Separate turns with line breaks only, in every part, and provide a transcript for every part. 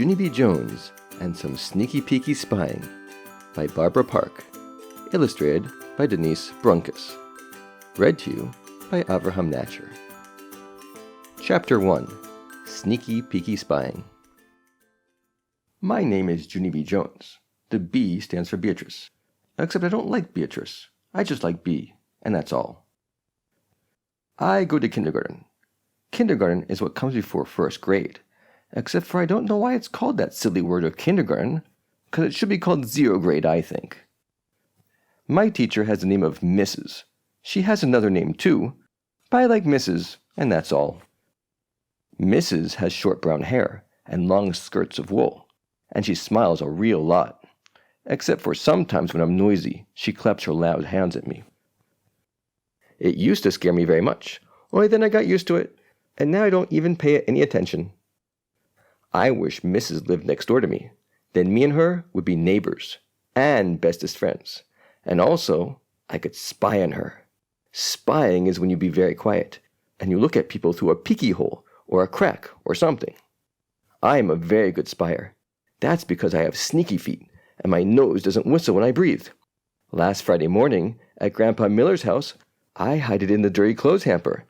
Junie B. Jones and Some Sneaky Peeky Spying by Barbara Park. Illustrated by Denise Brunkus. Read to you by Avraham Natcher. Chapter 1. Sneaky Peeky Spying. My name is Junie B. Jones. The B stands for Beatrice. Except I don't like Beatrice. I just like B, and that's all. I go to kindergarten. Kindergarten is what comes before first grade. Except for I don't know why it's called that silly word of kindergarten, because it should be called 0 grade, I think. My teacher has the name of Mrs. She has another name too, but I like Mrs., and that's all. Mrs. has short brown hair and long skirts of wool, and she smiles a real lot. Except for sometimes when I'm noisy, she claps her loud hands at me. It used to scare me very much, only then I got used to it, and now I don't even pay it any attention. I wish Mrs. lived next door to me. Then me and her would be neighbors and bestest friends. And also, I could spy on her. Spying is when you be very quiet, and you look at people through a peeky hole or a crack or something. I am a very good spyer. That's because I have sneaky feet, and my nose doesn't whistle when I breathe. Last Friday morning, at Grandpa Miller's house, I hid it in the dirty clothes hamper.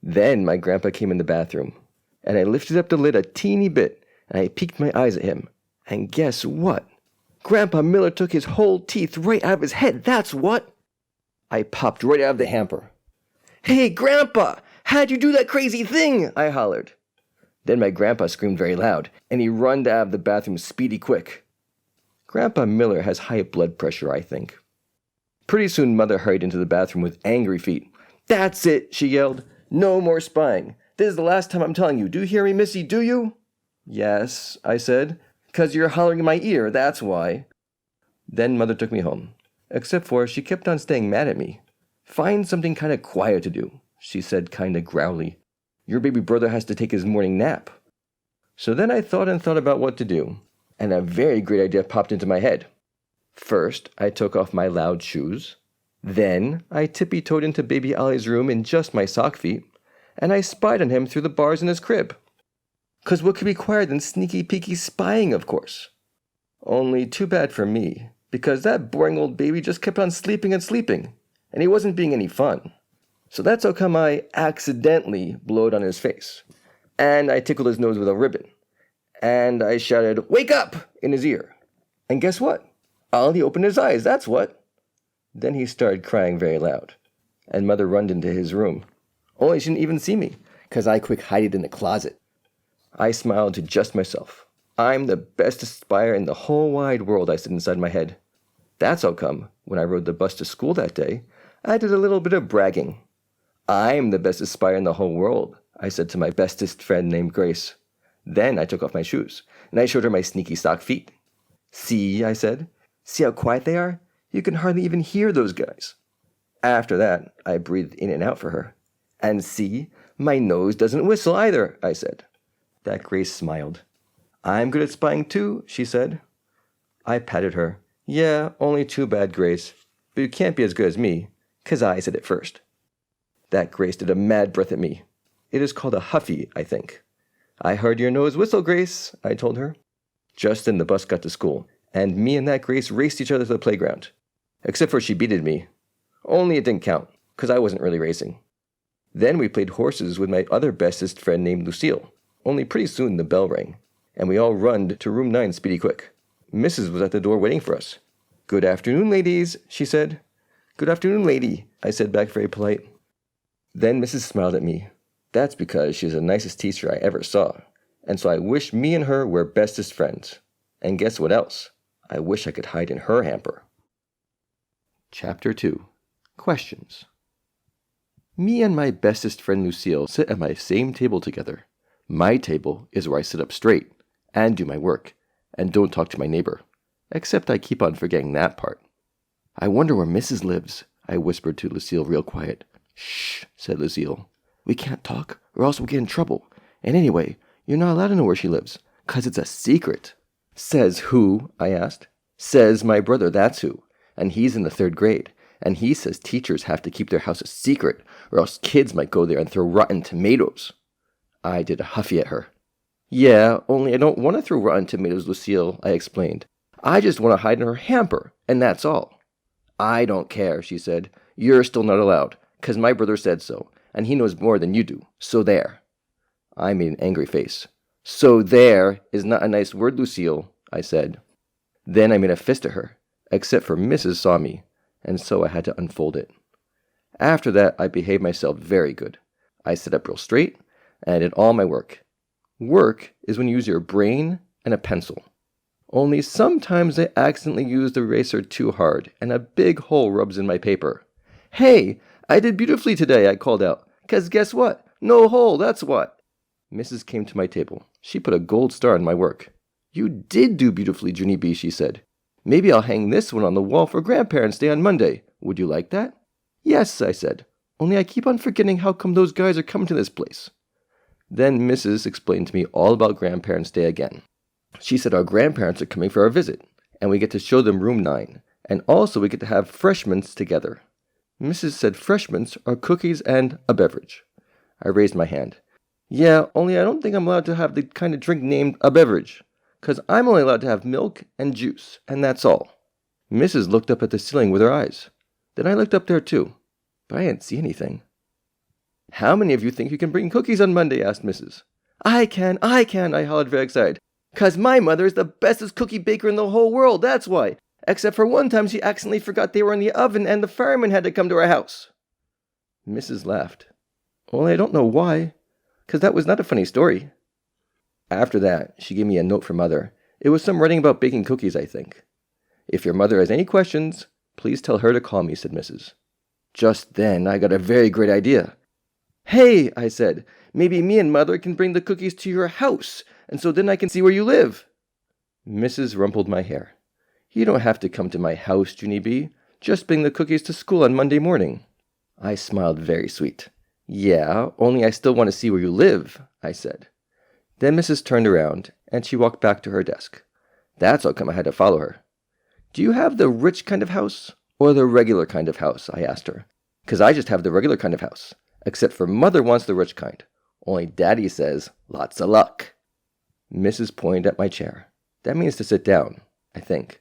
Then my grandpa came in the bathroom, and I lifted up the lid a teeny bit, and I peeked my eyes at him. And guess what? Grandpa Miller took his whole teeth right out of his head, that's what! I popped right out of the hamper. "Hey, Grandpa! How'd you do that crazy thing?" I hollered. Then my grandpa screamed very loud, and he runned out of the bathroom speedy quick. Grandpa Miller has high blood pressure, I think. Pretty soon Mother hurried into the bathroom with angry feet. "That's it," she yelled. "No more spying. This is the last time I'm telling you. Do you hear me, Missy, do you?" "Yes," I said. "'Cause you're hollering in my ear, that's why." Then Mother took me home. Except for she kept on staying mad at me. "Find something kind of quiet to do," she said kind of growly. "Your baby brother has to take his morning nap." So then I thought about what to do, and a very great idea popped into my head. First, I took off my loud shoes. Then, I tippy-toed into Baby Ollie's room in just my sock feet, and I spied on him through the bars in his crib. 'Cause what could be quieter than sneaky peeky spying, of course? Only too bad for me, because that boring old baby just kept on sleeping and sleeping, and he wasn't being any fun. So that's how come I accidentally blowed on his face, and I tickled his nose with a ribbon, and I shouted, "Wake up!" in his ear. And guess what? Ollie opened his eyes, that's what. Then he started crying very loud, and Mother runned into his room. Only she didn't even see me, 'cause I quick hid in the closet. I smiled to just myself. "I'm the bestest spyer in the whole wide world," I said inside my head. That's how come, when I rode the bus to school that day, I did a little bit of bragging. "I'm the bestest spyer in the whole world," I said to my bestest friend named Grace. Then I took off my shoes, and I showed her my sneaky sock feet. "See," I said. "See how quiet they are? You can hardly even hear those guys." After that, I breathed in and out for her. "And see, my nose doesn't whistle either," I said. That Grace smiled. "I'm good at spying too," she said. I patted her. "Yeah, only too bad, Grace. But you can't be as good as me, 'cause I said it first." That Grace did a mad breath at me. "It is called a huffy, I think." "I heard your nose whistle, Grace," I told her. Just then the bus got to school, and me and that Grace raced each other to the playground. Except for she beated me. Only it didn't count, 'cause I wasn't really racing. Then we played horses with my other bestest friend named Lucille. Only pretty soon the bell rang, and we all runned to room 9 speedy quick. Mrs. was at the door waiting for us. "Good afternoon, ladies," she said. "Good afternoon, lady," I said back very polite. Then Mrs. smiled at me. That's because she's the nicest teacher I ever saw, and so I wish me and her were bestest friends. And guess what else? I wish I could hide in her hamper. Chapter 2. Questions. Me and my bestest friend Lucille sit at my same table together. My table is where I sit up straight, and do my work, and don't talk to my neighbor. Except I keep on forgetting that part. "I wonder where Mrs. lives," I whispered to Lucille real quiet. "Shh," said Lucille. "We can't talk, or else we'll get in trouble. And anyway, you're not allowed to know where she lives, 'cause it's a secret." "Says who?" I asked. "Says my brother, that's who. And he's in the 3rd grade. And he says teachers have to keep their house a secret, or else kids might go there and throw rotten tomatoes." I did a huffy at her. Yeah, only I don't want to throw rotten tomatoes, Lucille, I explained. I just want to hide in her hamper, and that's all. I don't care, she said. You're still not allowed, 'cause my brother said so, and he knows more than you do, so there. I made an angry face. So there is not a nice word, Lucille, I said. Then I made a fist at her, except for Mrs. saw me, and so I had to unfold it. After that, I behaved myself very good. I sat up real straight, and I did all my work. Work is when you use your brain and a pencil. Only sometimes I accidentally use the eraser too hard, and a big hole rubs in my paper. Hey, I did beautifully today, I called out. 'Cause guess what? No hole, that's what. Mrs. came to my table. She put a gold star on my work. You did do beautifully, Junie B, she said. Maybe I'll hang this one on the wall for Grandparents' Day on Monday. Would you like that? Yes, I said. Only I keep on forgetting how come those guys are coming to this place. Then Mrs. explained to me all about Grandparents' Day again. She said our grandparents are coming for our visit, and we get to show them room 9, and also we get to have freshments together. Mrs. said freshments are cookies and a beverage. I raised my hand. Yeah, only I don't think I'm allowed to have the kind of drink named a beverage, 'cause I'm only allowed to have milk and juice, and that's all. Mrs. looked up at the ceiling with her eyes. Then I looked up there too, but I didn't see anything. How many of you think you can bring cookies on Monday? Asked Mrs. I can, I hollered very excited. 'Cause my mother is the bestest cookie baker in the whole world, that's why. Except for one time she accidentally forgot they were in the oven and the fireman had to come to our house. Mrs. laughed. Well, I don't know why, 'cause that was not a funny story. After that, she gave me a note from Mother. It was some writing about baking cookies, I think. If your mother has any questions, please tell her to call me, said Mrs. Just then, I got a very great idea. Hey, I said, maybe me and Mother can bring the cookies to your house, and so then I can see where you live. Mrs. rumpled my hair. You don't have to come to my house, Junie B. Just bring the cookies to school on Monday morning. I smiled very sweet. Yeah, only I still want to see where you live, I said. Then Mrs. turned around, and she walked back to her desk. That's how come I had to follow her. Do you have the rich kind of house, or the regular kind of house, I asked her. 'Cause I just have the regular kind of house, except for Mother wants the rich kind. Only Daddy says, lots of luck. Mrs. pointed at my chair. That means to sit down, I think.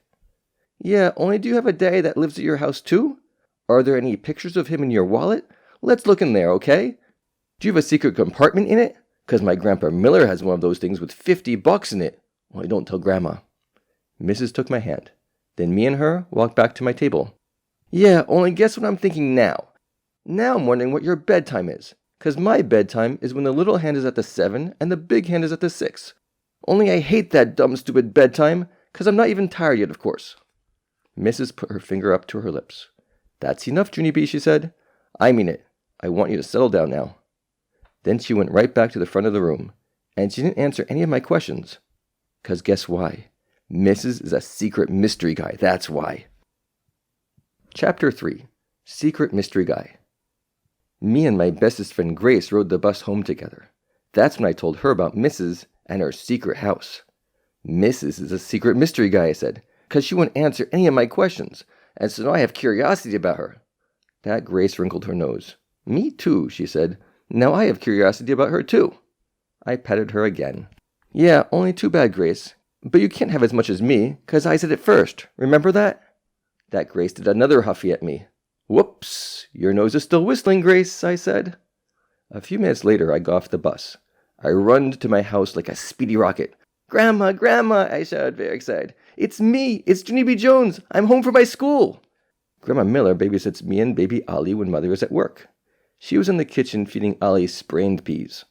Yeah, only do you have a daddy that lives at your house too? Are there any pictures of him in your wallet? Let's look in there, okay? Do you have a secret compartment in it? 'Cause my Grandpa Miller has one of those things with $50 in it. Only don't tell Grandma. Mrs. took my hand. Then me and her walked back to my table. Yeah, only guess what I'm thinking now? Now I'm wondering what your bedtime is. 'Cause my bedtime is when the little hand is at the 7 and the big hand is at the 6. Only I hate that dumb stupid bedtime, 'cause I'm not even tired yet, of course. Mrs. put her finger up to her lips. That's enough, Junie B, she said. I mean it. I want you to settle down now. Then she went right back to the front of the room, and she didn't answer any of my questions. 'Cause guess why? Mrs. is a secret mystery guy, that's why. Chapter 3. Secret Mystery Guy. Me and my bestest friend Grace rode the bus home together. That's when I told her about Mrs. and her secret house. Mrs. is a secret mystery guy, I said, 'cause she wouldn't answer any of my questions, and so now I have curiosity about her. That Grace wrinkled her nose. Me too, she said. Now I have curiosity about her too. I patted her again. Yeah, only too bad, Grace. But you can't have as much as me, 'cause I said it first. Remember that? That Grace did another huffy at me. Whoops, your nose is still whistling, Grace, I said. A few minutes later, I got off the bus. I runned to my house like a speedy rocket. Grandma, Grandma, I shouted very excited. It's me, it's Junie B. Jones. I'm home from my school. Grandma Miller babysits me and baby Ollie when Mother is at work. She was in the kitchen feeding Ollie sprained peas.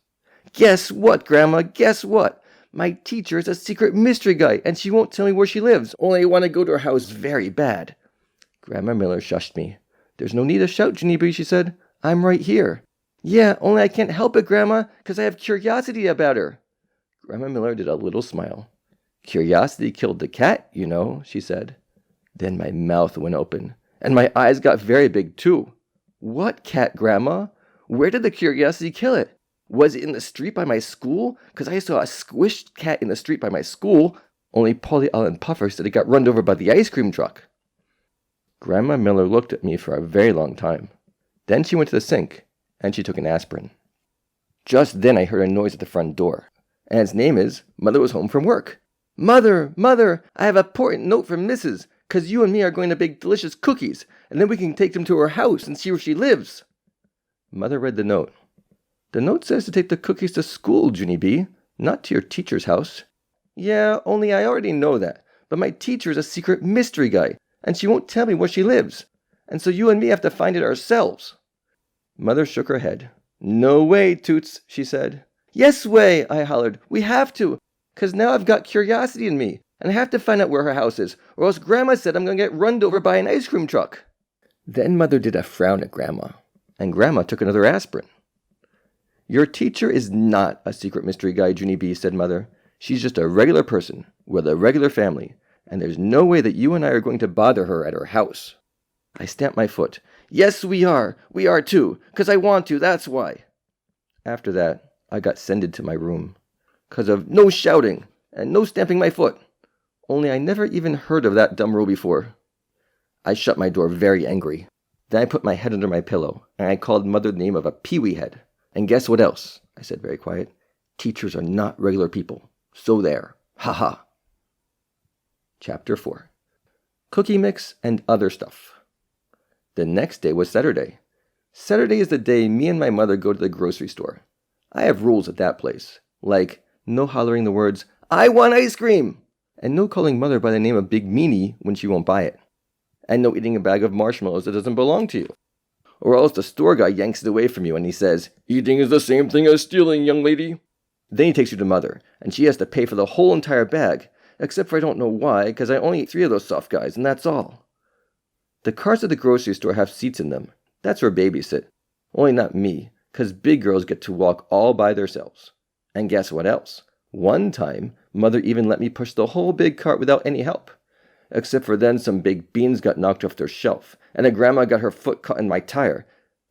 Guess what, Grandma, guess what? My teacher is a secret mystery guy, and she won't tell me where she lives, only I want to go to her house very bad. Grandma Miller shushed me. There's no need to shout, Junie B, she said. I'm right here. Yeah, only I can't help it, Grandma, 'cause I have curiosity about her. Grandma Miller did a little smile. Curiosity killed the cat, you know, she said. Then my mouth went open, and my eyes got very big too. What cat, Grandma? Where did the curiosity kill it? Was it in the street by my school? 'Cause I saw a squished cat in the street by my school, only Polly Allen Puffer said it got run over by the ice cream truck. Grandma Miller looked at me for a very long time. Then she went to the sink, and she took an aspirin. Just then I heard a noise at the front door, and its name is Mother Was Home from Work. Mother, Mother, I have an important note from Mrs., 'cause you and me are going to bake delicious cookies, and then we can take them to her house and see where she lives. Mother read the note. The note says to take the cookies to school, Junie B., not to your teacher's house. Yeah, only I already know that, but my teacher is a secret mystery guy, and she won't tell me where she lives, and so you and me have to find it ourselves. Mother shook her head. No way, Toots, she said. Yes way, I hollered. We have to, 'cause now I've got curiosity in me, and I have to find out where her house is, or else Grandma said I'm going to get run over by an ice cream truck. Then Mother did a frown at Grandma, and Grandma took another aspirin. Your teacher is not a secret mystery guy, Junie B., said Mother. She's just a regular person with a regular family, and there's no way that you and I are going to bother her at her house. I stamped my foot. Yes, we are. We are too, 'cause I want to, that's why. After that, I got sended to my room, 'cause of no shouting and no stamping my foot. Only I never even heard of that dumb rule before. I shut my door very angry. Then I put my head under my pillow, and I called Mother the name of a peewee head. And guess what else? I said very quiet. Teachers are not regular people. So there. Ha ha. Chapter 4. Cookie mix and other stuff. The next day was Saturday. Saturday is the day me and my mother go to the grocery store. I have rules at that place, like no hollering the words, I want ice cream, and no calling Mother by the name of Big Meanie when she won't buy it, and no eating a bag of marshmallows that doesn't belong to you. Or else the store guy yanks it away from you and he says, eating is the same thing as stealing, young lady. Then he takes you to Mother, and she has to pay for the whole entire bag, except for I don't know why, because I only eat 3 of those soft guys, and that's all. The carts at the grocery store have seats in them. That's where babies sit. Only not me, because big girls get to walk all by themselves. And guess what else? One time, Mother even let me push the whole big cart without any help. Except for then some big beans got knocked off their shelf, and a grandma got her foot caught in my tire,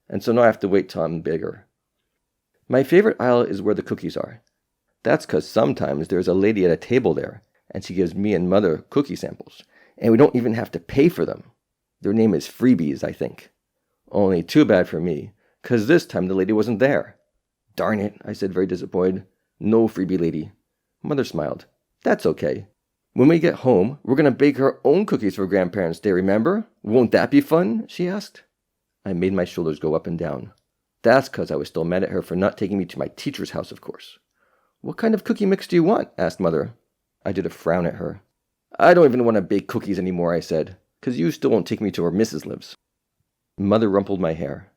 and so now I have to wait till I'm bigger. My favorite aisle is where the cookies are. That's 'cause sometimes there's a lady at a table there, and she gives me and Mother cookie samples, and we don't even have to pay for them. Their name is freebies, I think. Only too bad for me, 'cause this time the lady wasn't there. Darn it, I said very disappointed. No freebie lady. Mother smiled. That's okay. When we get home, we're going to bake our own cookies for Grandparents' Day, remember? Won't that be fun? She asked. I made my shoulders go up and down. That's 'cause I was still mad at her for not taking me to my teacher's house, of course. What kind of cookie mix do you want? Asked Mother. I did a frown at her. I don't even want to bake cookies anymore, I said, 'cause you still won't take me to where Mrs. lives. Mother rumpled my hair.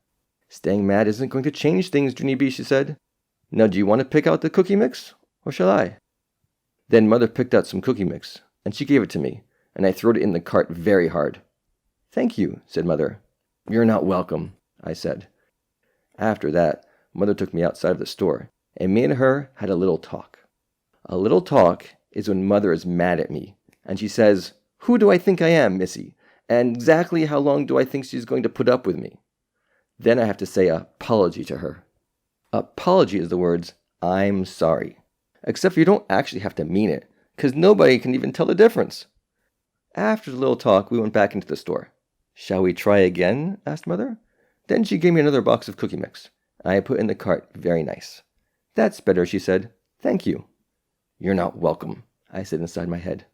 Staying mad isn't going to change things, Junie B., she said. Now do you want to pick out the cookie mix, or shall I? Then Mother picked out some cookie mix, and she gave it to me, and I threw it in the cart very hard. Thank you, said Mother. You're not welcome, I said. After that, Mother took me outside of the store, and me and her had a little talk. A little talk is when Mother is mad at me, and she says, who do I think I am, Missy? And exactly how long do I think she's going to put up with me? Then I have to say apology to her. Apology is the words, I'm sorry. Except you don't actually have to mean it, 'cause nobody can even tell the difference. After the little talk, we went back into the store. Shall we try again? Asked Mother. Then she gave me another box of cookie mix. I put in the cart, very nice. That's better, she said. Thank you. You're not welcome, I said inside my head.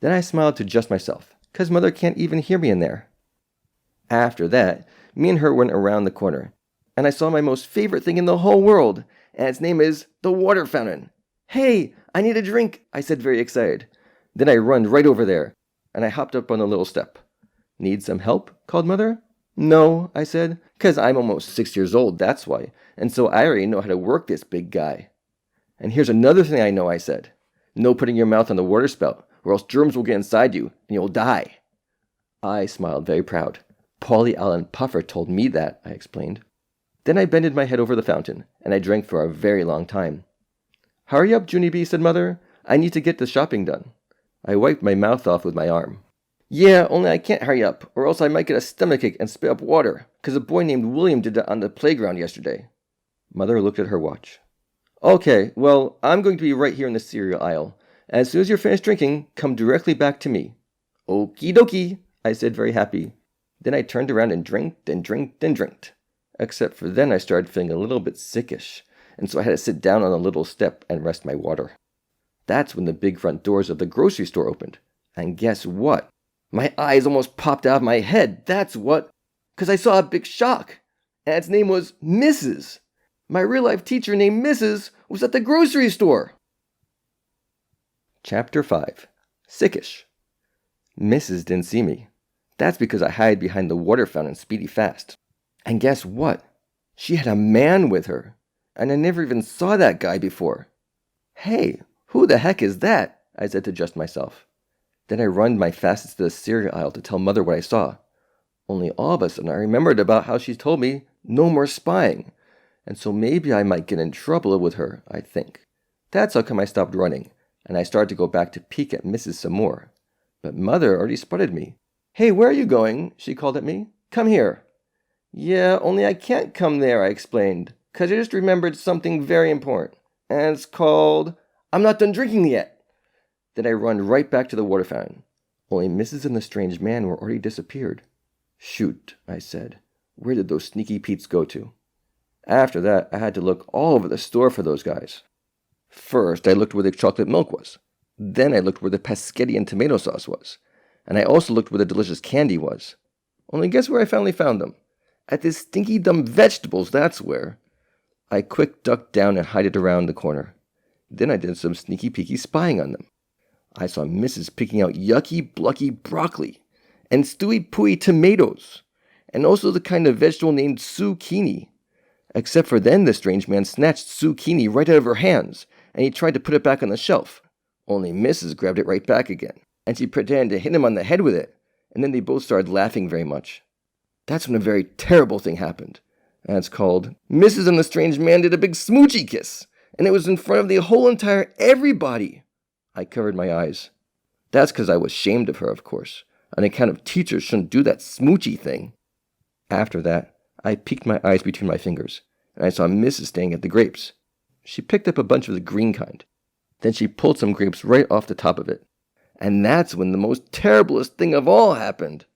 Then I smiled to just myself, 'cause Mother can't even hear me in there. After that, me and her went around the corner, and I saw my most favorite thing in the whole world, and its name is the water fountain. Hey, I need a drink, I said very excited. Then I run right over there, and I hopped up on the little step. Need some help? Called Mother. No, I said, 'cause I'm almost 6 years old, that's why, and so I already know how to work this big guy. And here's another thing I know, I said. No putting your mouth on the water spout, or else germs will get inside you, and you'll die. I smiled very proud. Polly Allen Puffer told me that, I explained. Then I bended my head over the fountain, and I drank for a very long time. Hurry up, Junie B., said Mother. I need to get the shopping done. I wiped my mouth off with my arm. Yeah, only I can't hurry up, or else I might get a stomachache and spit up water, 'cause a boy named William did that on the playground yesterday. Mother looked at her watch. Okay, well, I'm going to be right here in the cereal aisle. As soon as you're finished drinking, come directly back to me. Okie dokie, I said very happy. Then I turned around and drinked and drinked and drinked. Except for then I started feeling a little bit sickish, and so I had to sit down on a little step and rest my water. That's when the big front doors of the grocery store opened. And guess what? My eyes almost popped out of my head. That's what. Because I saw a big shock. And its name was Mrs. My real-life teacher named Mrs. was at the grocery store. Chapter 5. Sickish. Mrs. didn't see me. That's because I hid behind the water fountain speedy fast. And guess what? She had a man with her. And I never even saw that guy before. Hey, who the heck is that? I said to just myself. Then I run my fastest to the cereal aisle to tell Mother what I saw. Only all of a sudden I remembered about how she told me no more spying. And so maybe I might get in trouble with her, I think. That's how come I stopped running, and I started to go back to peek at Mrs. some more. But Mother already spotted me. Hey, where are you going? She called at me. Come here. Yeah, only I can't come there, I explained, 'cause I just remembered something very important. And it's called, I'm not done drinking yet. Then I run right back to the water fountain. Only Mrs. and the strange man were already disappeared. Shoot, I said. Where did those sneaky Petes go to? After that, I had to look all over the store for those guys. First, I looked where the chocolate milk was. Then I looked where the paschetti and tomato sauce was. And I also looked where the delicious candy was. Only guess where I finally found them? At the stinky dumb vegetables, that's where. I quick ducked down and hid it around the corner. Then I did some sneaky peeky spying on them. I saw Mrs. picking out yucky, blucky broccoli and stewy pooey tomatoes, and also the kind of vegetable named zucchini. Except for then the strange man snatched zucchini right out of her hands, and he tried to put it back on the shelf. Only Mrs. grabbed it right back again, and she pretended to hit him on the head with it, and then they both started laughing very much. That's when a very terrible thing happened, and it's called Mrs. and the strange man did a big smoochy kiss, and it was in front of the whole entire everybody. I covered my eyes. That's because I was ashamed of her, of course, on account of teachers shouldn't do that smoochy thing. After that, I peeked my eyes between my fingers, and I saw Mrs. staring at the grapes. She picked up a bunch of the green kind. Then she pulled some grapes right off the top of it. And that's when the most terriblest thing of all happened.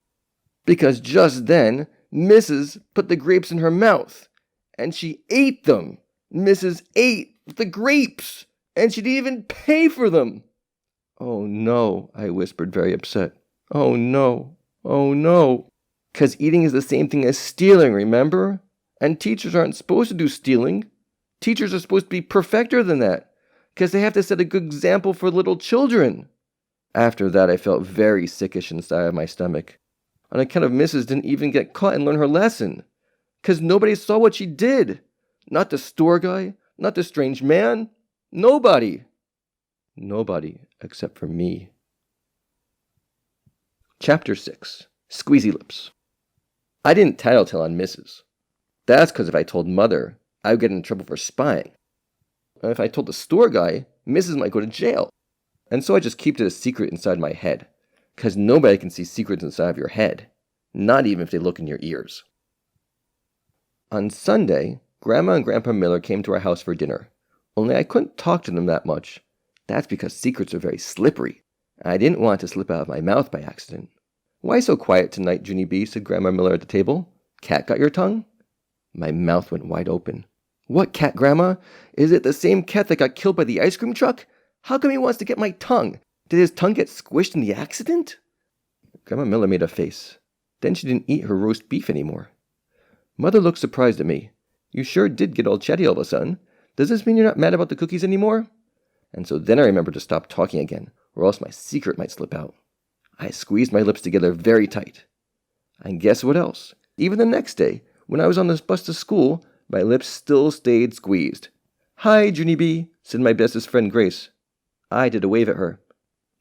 Because just then, Mrs. put the grapes in her mouth, and she ate them. Mrs. ate the grapes, and she didn't even pay for them. Oh no, I whispered, very upset. Oh no, oh no. 'Cause eating is the same thing as stealing, remember? And teachers aren't supposed to do stealing. Teachers are supposed to be perfecter than that, 'cause they have to set a good example for little children. After that, I felt very sickish inside of my stomach. On account of Mrs. didn't even get caught and learn her lesson. 'Cause nobody saw what she did. Not the store guy, not the strange man. Nobody. Nobody except for me. Chapter 6. Squeezy Lips. I didn't tattletale on Mrs. That's because if I told Mother, I would get in trouble for spying. And if I told the store guy, Mrs. might go to jail. And so I just kept it a secret inside my head. Because nobody can see secrets inside of your head. Not even if they look in your ears. On Sunday, Grandma and Grandpa Miller came to our house for dinner. Only I couldn't talk to them that much. That's because secrets are very slippery. And I didn't want it to slip out of my mouth by accident. Why so quiet tonight, Junie B? Said Grandma Miller at the table. Cat got your tongue? My mouth went wide open. What cat, Grandma? Is it the same cat that got killed by the ice cream truck? How come he wants to get my tongue? Did his tongue get squished in the accident? Grandma Miller made a face. Then she didn't eat her roast beef anymore. Mother looked surprised at me. You sure did get all chatty all of a sudden. Does this mean you're not mad about the cookies anymore? And so then I remembered to stop talking again, or else my secret might slip out. I squeezed my lips together very tight. And guess what else? Even the next day, when I was on this bus to school, my lips still stayed squeezed. Hi, Junie B, said my bestest friend Grace. I did a wave at her.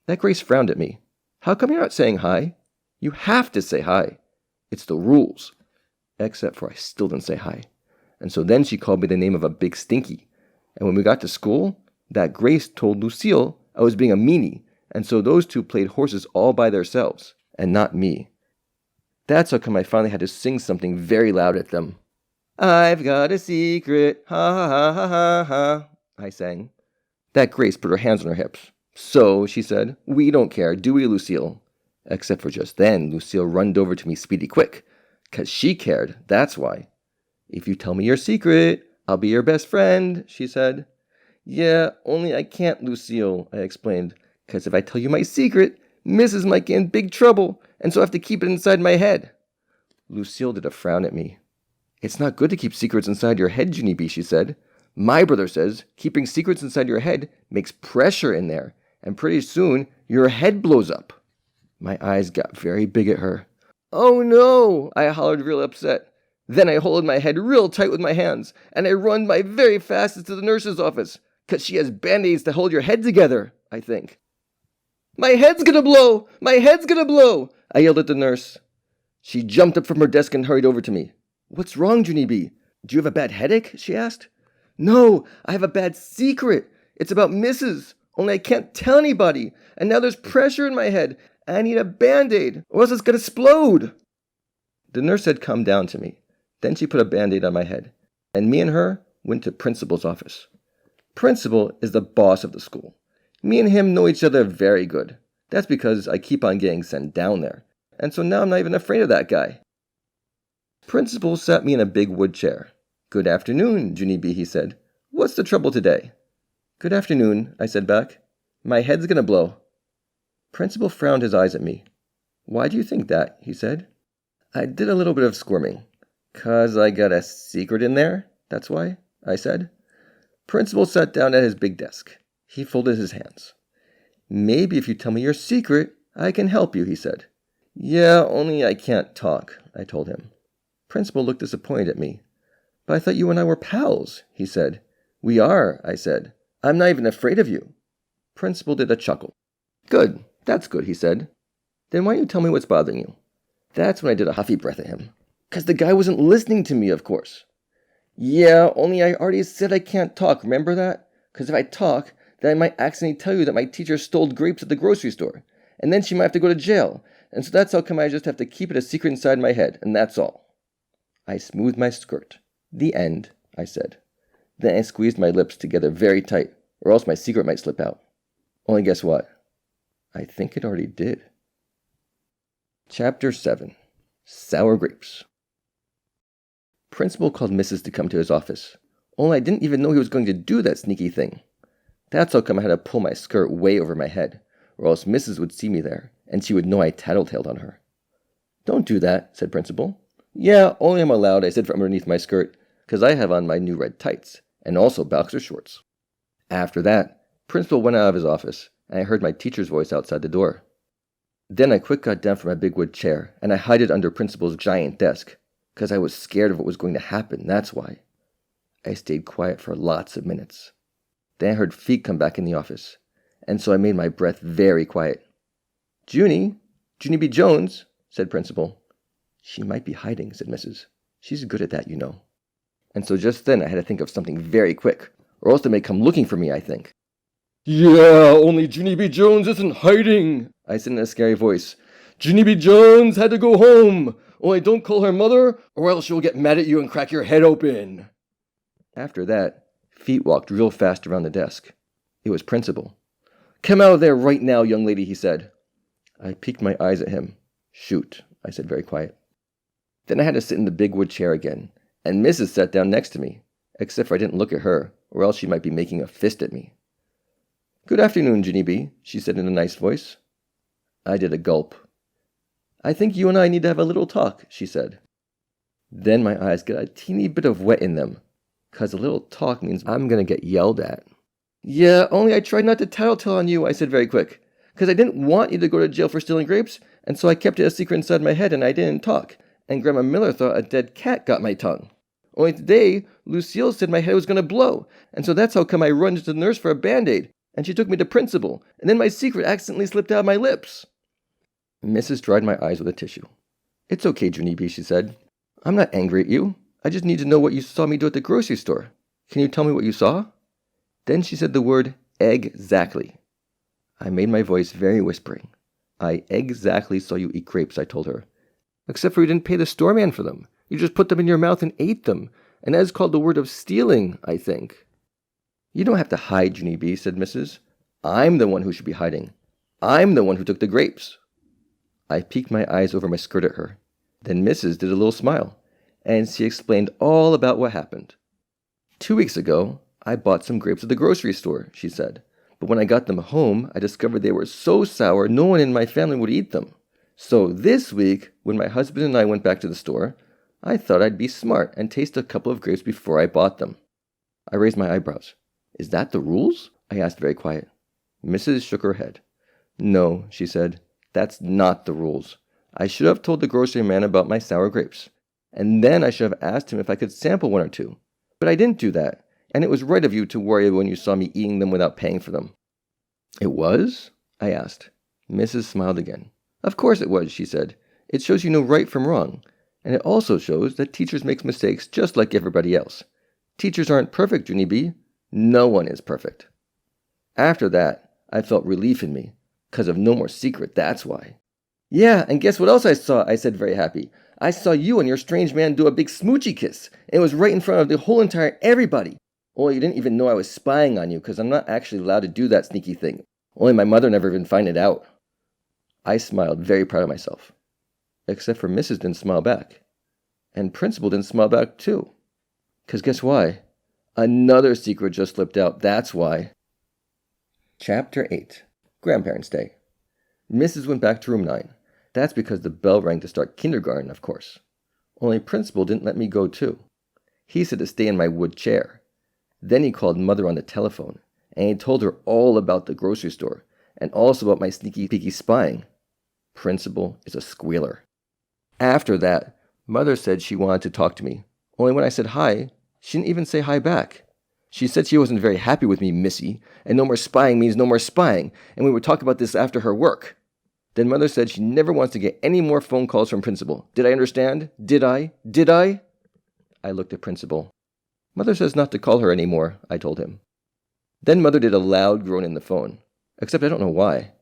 That Grace frowned at me. How come you're not saying hi? You have to say hi. It's the rules. Except for I still didn't say hi. And so then she called me the name of a big stinky. And when we got to school, that Grace told Lucille I was being a meanie, and so those two played horses all by themselves, and not me. That's how come I finally had to sing something very loud at them. I've got a secret, ha ha ha ha ha, I sang. That Grace put her hands on her hips. So, she said, we don't care, do we, Lucille? Except for just then, Lucille runned over to me speedy quick, 'cause she cared, that's why. If you tell me your secret, I'll be your best friend, she said. Yeah, only I can't, Lucille, I explained, 'cause if I tell you my secret, Mrs. might get in big trouble, and so I have to keep it inside my head. Lucille did a frown at me. It's not good to keep secrets inside your head, Junie B, she said. My brother says keeping secrets inside your head makes pressure in there, and pretty soon your head blows up. My eyes got very big at her. Oh no, I hollered real upset. Then I holded my head real tight with my hands, and I run my very fastest to the nurse's office, 'cause she has band-aids to hold your head together, I think. My head's gonna blow! My head's gonna blow! I yelled at the nurse. She jumped up from her desk and hurried over to me. What's wrong, Junie B? Do you have a bad headache? She asked. No, I have a bad secret. It's about Mrs. Only I can't tell anybody, and now there's pressure in my head. I need a band-aid, or else it's gonna explode. The nurse had come down to me. Then she put a band-aid on my head, and me and her went to principal's office. Principal is the boss of the school. Me and him know each other very good. That's because I keep on getting sent down there, and so now I'm not even afraid of that guy. Principal sat me in a big wood chair. Good afternoon, Junie B, he said. What's the trouble today? Good afternoon, I said back. My head's gonna blow. Principal frowned his eyes at me. Why do you think that? He said. I did a little bit of squirming. 'Cause I got a secret in there, that's why, I said. Principal sat down at his big desk. He folded his hands. Maybe if you tell me your secret, I can help you, he said. Yeah, only I can't talk, I told him. Principal looked disappointed at me. But I thought you and I were pals, he said. We are, I said. I'm not even afraid of you. Principal did a chuckle. Good, that's good, he said. Then why don't you tell me what's bothering you? That's when I did a huffy breath at him. 'Cause the guy wasn't listening to me, of course. Yeah, only I already said I can't talk, remember that? 'Cause if I talk, then I might accidentally tell you that my teacher stole grapes at the grocery store, and then she might have to go to jail, and so that's how come I just have to keep it a secret inside my head, and that's all. I smoothed my skirt. The end, I said. Then I squeezed my lips together very tight, or else my secret might slip out. Only guess what? I think it already did. Chapter 7. Sour Grapes. Principal called Mrs. to come to his office. Only I didn't even know he was going to do that sneaky thing. That's how come I had to pull my skirt way over my head, or else Mrs. would see me there, and she would know I tattletaled on her. Don't do that, said Principal. Yeah, only I'm allowed, I said from underneath my skirt, 'cause I have on my new red tights, and also boxer shorts. After that, Principal went out of his office, and I heard my teacher's voice outside the door. Then I quick got down from my big wood chair, and I hid it under Principal's giant desk, 'cause I was scared of what was going to happen, that's why. I stayed quiet for lots of minutes. Then I heard feet come back in the office, and so I made my breath very quiet. Junie B. Jones, said Principal. She might be hiding, said Mrs. She's good at that, you know. And so just then I had to think of something very quick, or else they may come looking for me, I think. Yeah, only Junie B. Jones isn't hiding, I said in a scary voice. Junie B. Jones had to go home. Only don't call her mother, or else she'll get mad at you and crack your head open. After that, feet walked real fast around the desk. It was Principal. Come out of there right now, young lady, he said. I peeked my eyes at him. Shoot, I said very quiet. Then I had to sit in the big wood chair again, and Mrs. sat down next to me, except for I didn't look at her, or else she might be making a fist at me. Good afternoon, Junie B, she said in a nice voice. I did a gulp. I think you and I need to have a little talk, she said. Then my eyes got a teeny bit of wet in them, 'cause a little talk means I'm going to get yelled at. Yeah, only I tried not to tattletale on you, I said very quick, 'cause I didn't want you to go to jail for stealing grapes, and so I kept it a secret inside my head and I didn't talk, and Grandma Miller thought a dead cat got my tongue. Only today, Lucille said my head was going to blow, and so that's how come I run to the nurse for a band-aid, and she took me to Principal, and then my secret accidentally slipped out of my lips. Mrs. dried my eyes with a tissue. It's okay, Junie B, she said. I'm not angry at you. I just need to know what you saw me do at the grocery store. Can you tell me what you saw? Then she said the word exactly. I made my voice very whispering. I exactly saw you eat grapes, I told her. Except for you didn't pay the storeman for them. You just put them in your mouth and ate them. And that is called the word of stealing, I think. You don't have to hide, Junie B, said Mrs. I'm the one who should be hiding. I'm the one who took the grapes. I peeked my eyes over my skirt at her. Then Mrs. did a little smile, and she explained all about what happened. 2 weeks ago, I bought some grapes at the grocery store, she said. But when I got them home, I discovered they were so sour no one in my family would eat them. So this week, when my husband and I went back to the store, I thought I'd be smart and taste a couple of grapes before I bought them. I raised my eyebrows. Is that the rules? I asked very quiet. Mrs. shook her head. No, she said. That's not the rules. I should have told the grocery man about my sour grapes. And then I should have asked him if I could sample one or two. But I didn't do that, and it was right of you to worry when you saw me eating them without paying for them. It was? I asked. Mrs. smiled again. Of course it was, she said. It shows you know right from wrong. And it also shows that teachers make mistakes just like everybody else. Teachers aren't perfect, Junie B. No one is perfect. After that, I felt relief in me. 'Cause of no more secret, that's why. Yeah, and guess what else I saw? I said very happy. I saw you and your strange man do a big smoochy kiss. And it was right in front of the whole entire everybody. Only you didn't even know I was spying on you, 'cause I'm not actually allowed to do that sneaky thing. Only my mother never even found it out. I smiled, very proud of myself. Except for Mrs. didn't smile back. And Principal didn't smile back too. 'Cause guess why? Another secret just slipped out, that's why. Chapter 8. Grandparents' Day. Mrs. went back to room 9. That's because the bell rang to start kindergarten, of course. Only Principal didn't let me go too. He said to stay in my wood chair. Then he called Mother on the telephone, and he told her all about the grocery store, and also about my sneaky peeky spying. Principal is a squealer. After that, Mother said she wanted to talk to me. Only when I said hi, she didn't even say hi back. She said she wasn't very happy with me, Missy, and no more spying means no more spying, and we would talk about this after her work. Then Mother said she never wants to get any more phone calls from Principal. Did I understand? Did I? Did I? I looked at Principal. Mother says not to call her anymore, I told him. Then Mother did a loud groan in the phone, except I don't know why.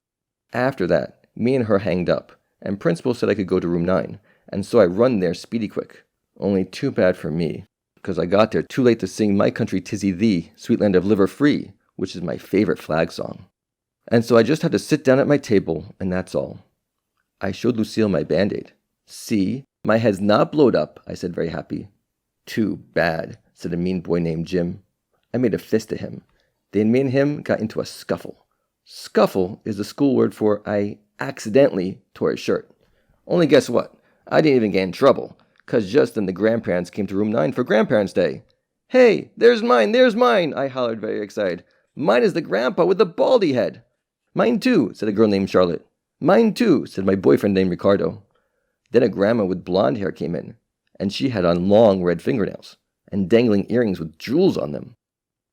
After that, me and her hanged up, and Principal said I could go to room 9, and so I run there speedy quick. Only too bad for me, because I got there too late to sing My Country 'Tis Thee, Sweet Land of Liver Free, which is my favorite flag song. And so I just had to sit down at my table, and that's all. I showed Lucille my Band-Aid. See, my head's not blowed up, I said very happy. Too bad, said a mean boy named Jim. I made a fist at him. Then me and him got into a scuffle. Scuffle is the school word for I accidentally tore his shirt. Only guess what? I didn't even get in trouble, 'cause just then the grandparents came to room 9 for Grandparents' Day. Hey, there's mine, I hollered very excited. Mine is the grandpa with the baldy head. Mine too, said a girl named Charlotte. Mine too, said my boyfriend named Ricardo. Then a grandma with blonde hair came in, and she had on long red fingernails, and dangling earrings with jewels on them.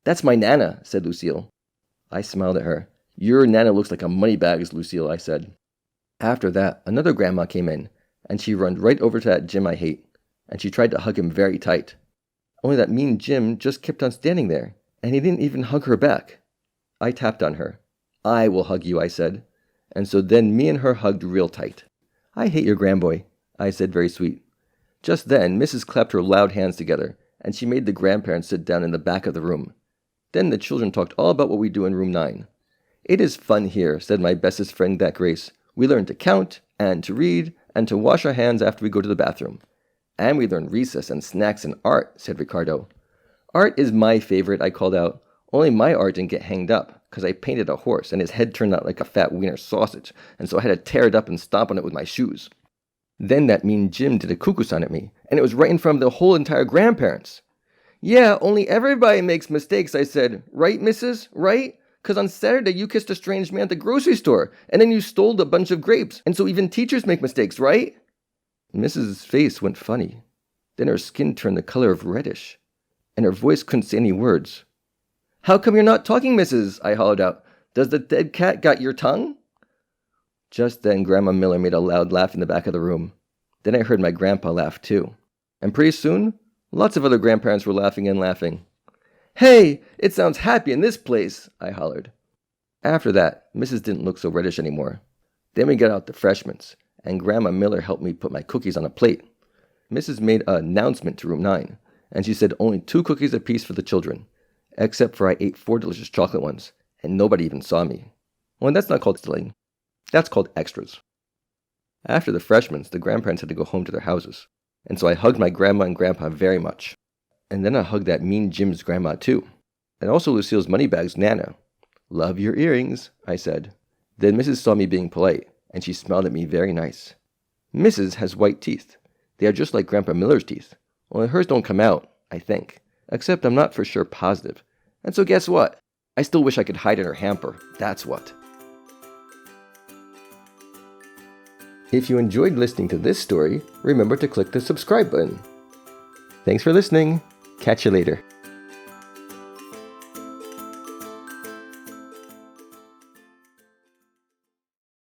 That's my Nana, said Lucille. I smiled at her. Your Nana looks like a moneybags, Lucille, I said. After that, another grandma came in, and she run right over to that Jim I hate, and she tried to hug him very tight. Only that mean Jim just kept on standing there, and he didn't even hug her back. I tapped on her. I will hug you, I said. And so then me and her hugged real tight. I hate your grandboy, I said very sweet. Just then, Mrs. clapped her loud hands together, and she made the grandparents sit down in the back of the room. Then the children talked all about what we do in room 9. It is fun here, said my bestest friend, that Grace. We learn to count, and to read, and to wash our hands after we go to the bathroom. And we learn recess and snacks and art, said Ricardo. Art is my favorite, I called out. Only my art didn't get hanged up, 'cause I painted a horse, and his head turned out like a fat wiener sausage, and so I had to tear it up and stomp on it with my shoes. Then that mean Jim did a cuckoo sign at me, and it was right in front of the whole entire grandparents. Yeah, only everybody makes mistakes, I said. Right, missus? Right? 'Cause on Saturday you kissed a strange man at the grocery store, and then you stole a bunch of grapes, and so even teachers make mistakes, right? Mrs.'s face went funny. Then her skin turned the color of reddish, and her voice couldn't say any words. How come you're not talking, missus? I hollered out. Does the dead cat got your tongue? Just then Grandma Miller made a loud laugh in the back of the room. Then I heard my grandpa laugh too. And pretty soon, lots of other grandparents were laughing and laughing. Hey, it sounds happy in this place, I hollered. After that, Mrs. didn't look so reddish anymore. Then we got out the Freshmans, and Grandma Miller helped me put my cookies on a plate. Mrs. made an announcement to room 9, and she said only 2 cookies apiece for the children, except for I ate 4 delicious chocolate ones, and nobody even saw me. Well, that's not called stealing. That's called extras. After the Freshmans, the grandparents had to go home to their houses, and so I hugged my grandma and grandpa very much. And then I hugged that mean Jim's grandma too. And also Lucille's moneybags Nana. "Love your earrings," I said. Then Mrs. saw me being polite, and she smiled at me very nice. Mrs. has white teeth. They are just like Grandpa Miller's teeth. Only hers don't come out, I think. Except I'm not for sure positive. And so guess what? I still wish I could hide in her hamper. That's what. If you enjoyed listening to this story, remember to click the subscribe button. Thanks for listening. Catch you later.